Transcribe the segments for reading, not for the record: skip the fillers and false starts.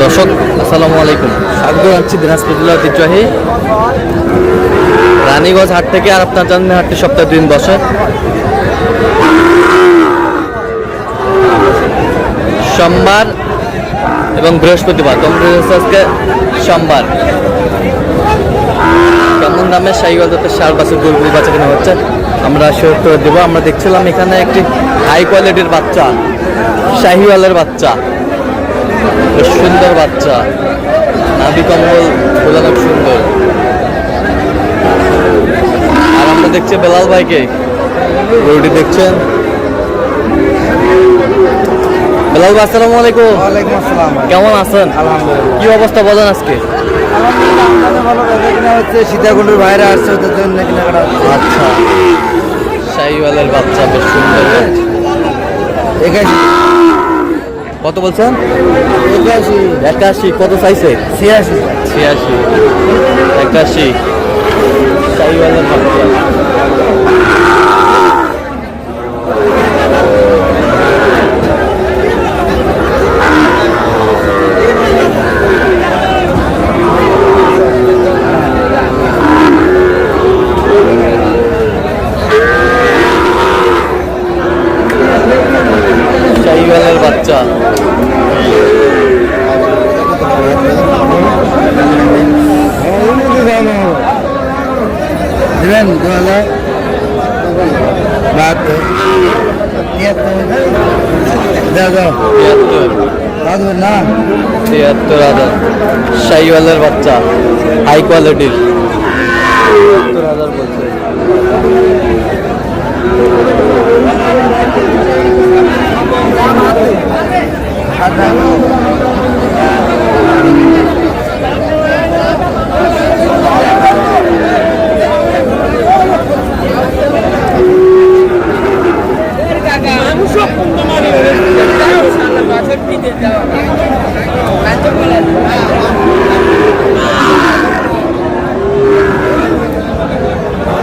দর্শক আসসালামু আলাইকুম, স্বাগত জানাচ্ছি দিনাজপুর জেলার ঐতিহ্যবাহী রানীগঞ্জ হাট থেকে। আর আপনার জানেন হাটটি সপ্তাহে 2 দিন বসে, সোমবার এবং বৃহস্পতিবার। আজকে সোমবার। কেমন দামে শাহিওয়াল জাতের ষাঁড় বাছুর গরুগুলি বাচ্চা কেনা হচ্ছে আমরা শেয়ার করে দেবো। আমরা দেখছিলাম এখানে একটি হাই কোয়ালিটির বাচ্চা, শাহিওয়ালের বাচ্চা, বেশ সুন্দর বাচ্চা, নাভি কম্বল ঝোলানো সুন্দর। আর আমরা দেখছি বেলাল ভাইকে, গরুটি দেখছেন। বেলাল ভাই আসসালামু আলাইকুম। ওয়ালাইকুম আসসালাম। কেমন আছেন? আলহামদুলিল্লাহ। কি অবস্থা বলেন আজকে? সীতাকুণ্ডের বাইরে আসছে, ওদের জন্য কেনাকাটা হচ্ছে। আচ্ছা, শাহিওয়ালের বাচ্চা বেশ সুন্দর। 81 কত বলছেন? 81 81 কত চাইছে? 86 86 81 শাহিওয়ালের বাচ্চা। শাহিওয়ালের বাচ্চা দিবেন 2072 না 73,000 শাহিওয়ালের বাচ্চা, হাই কোয়ালিটির। 73,000 বলছে।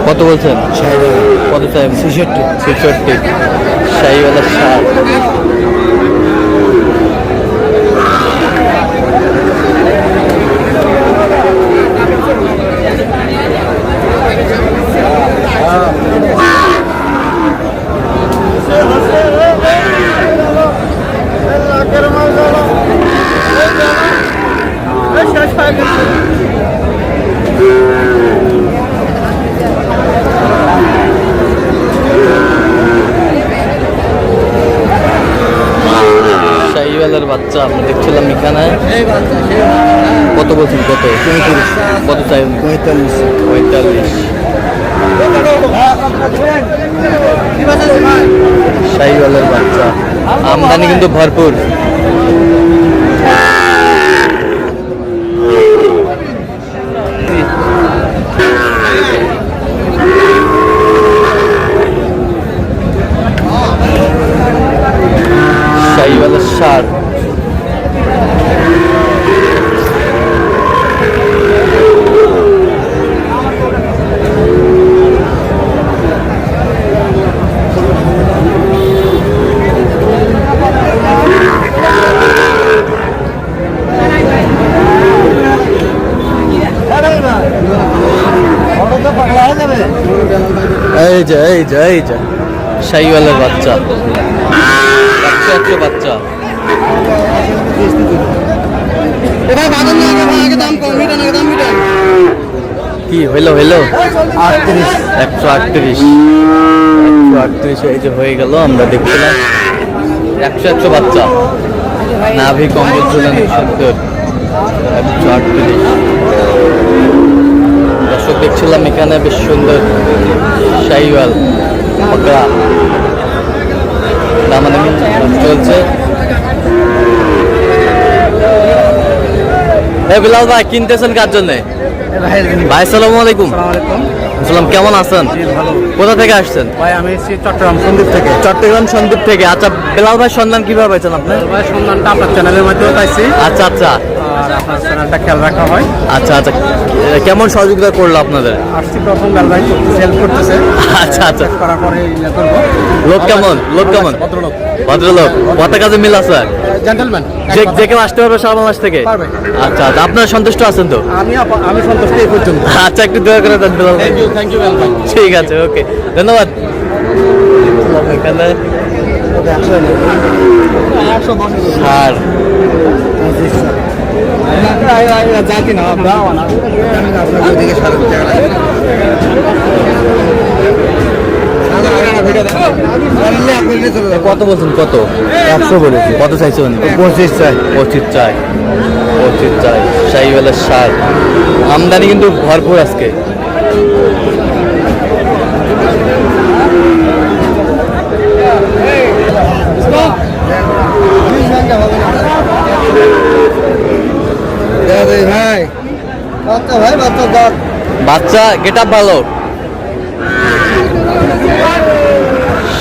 কত বলছেন? কত চাই? 66 শাহিওয়ালের ষাঁড়। শাহিওয়ালের বাচ্চা আমরা দেখছিলাম এখানে। কত বলছেন? কত? 35 কত চাই? 45 45 শাহিওয়ালের বাচ্চা। আমদানি কিন্তু ভরপুর। শাহিওয়ালের ষাঁড়। এই যে শাহিওয়ালের বাচ্চা, 100 বাচ্চা। কি হইলো? 138 এই যে হয়ে গেল। আমরা দেখছিলাম 100 বাচ্চা, নাভি কম্বল ঝুলানো সুন্দর। 138 দর্শক দেখছিলাম এখানে বেশ সুন্দর শাহিওয়াল বকরা দামাদামি চলছে। বিলাল ভাই কিনতেছেন কার জন্যে? ভাই আসসালামু আলাইকুম। আসসালাম, কেমন আছেন? কোথা থেকে আসছেন? ভাই আমি এসেছি চট্টগ্রাম সন্দ্বীপ থেকে। চট্টগ্রাম সন্দ্বীপ থেকে। আচ্ছা বিলাল ভাই, সন্ধান কিভাবে পাইছেন আপনি? ভাই সন্ধানটা আপনার চ্যানেলের মাধ্যমে পাইছি। আচ্ছা আচ্ছা, আর আপনার চ্যানেলটা খেয়াল রাখা হয়। আচ্ছা আচ্ছা, কেমন সহযোগিতা করলো আপনাদের? আসছি প্রথম বেলভাই সেল করতেছে। আচ্ছা আচ্ছা, করার পরে ইয়ে করবো। লোক কেমন? ভদ্রলোক। ভদ্রলোক, কথা কাজে মিল আছে? জেন্টলম্যান যে কেউ আসতে পারবে সারা বাংলাদেশ থেকে? পারবে। আচ্ছা আচ্ছা, আপনারা সন্তুষ্ট আছেন তো? আমি সন্তুষ্ট এই পর্যন্ত। আচ্ছা, একটু দয়া করে দেন বেলাল ভাই। থ্যাংক ইউ ভাই। ঠিক আছে, ওকে, ধন্যবাদ। এখানে ষাঁড়, জাতি না কত বলছেন? কত? 100 বলেছি। কত চাইছেন? 25 চাই। 25 চাই, 25 চাই। শাহিওয়ালের ষাঁড়, আমদানি কিন্তু ভরপুর আজকে। ভাই বাচ্চা ভাই বাচ্চা দাঁত বাচ্চা গেট আপ ভালো।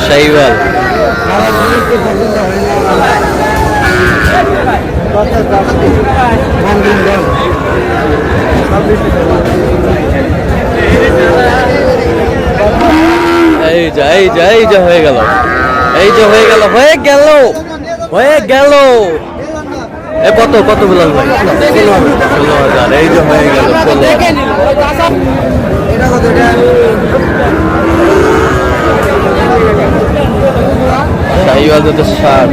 শাহিওয়াল, এই যে হয়ে গেল, হয়ে গেল। কত কত বেলাল ভাই? 16,000। এই যে হয়ে গেল 16,000। শাহিওয়াল দুটো ষাঁড়।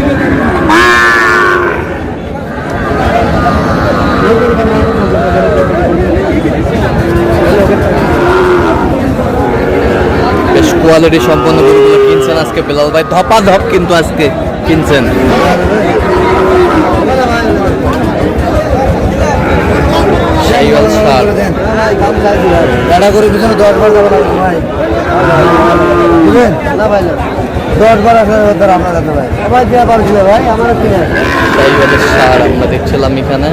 বেশ কোয়ালিটি সম্পন্ন গরুগুলো কিনছেন আজকে বেলাল ভাই, ধপা ধপ কিন্তু আজকে কিনছেন। শাহিওয়াল ষাঁড়, গাড়া করে পিছনে 10 বার যাবো না ভাই বুঝলেন না ভাই 10 বার আসলে ধর আমরা যাতে ভাই সবাই দেওয়া পারছিল ভাই আমার কিনে শাহিওয়ালের ষাঁড় আমরা দেখছিলাম এখানে।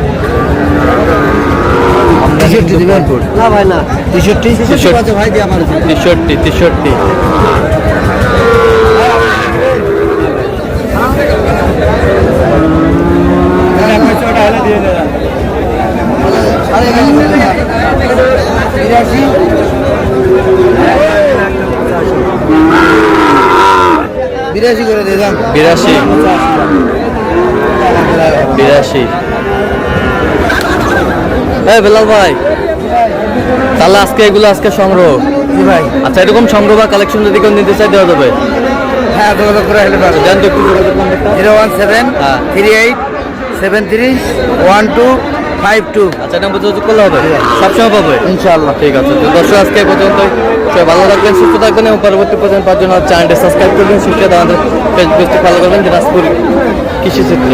টি-শার্ট দিবেন না ভাই না টি-শার্ট আছে ভাই দিয়ে আমার 63। বিরাশি করে দিলাম 82। এই বেলাল ভাই, তাহলে আজকে সংগ্রহ ভাই আচ্ছা, এরকম সংগ্রহ বা কালেকশন যদি কেউ নিতে চাই দেওয়া যাবে? হ্যাঁ যোগাযোগ করে আসলে পারবে জান তো একটু যোগাযোগ নাম্বারটা। 017381252। আচ্ছা, এটা যোগাযোগ করলে হবে, সবসময় পাবে ইনশাআল্লাহ। ঠিক আছে। তো দর্শক আজকে এই পর্যন্ত, সবাই ভালো থাকবেন, সুস্থ থাকবেন এবং পরবর্তী পর্যন্ত পাওয়ার জন্য চ্যানেলটি সাবস্ক্রাইব করবেন, সুস্থ আমাদের ফেসবুক ফলো করবেন, দিনাজপুর কৃষি চিত্র।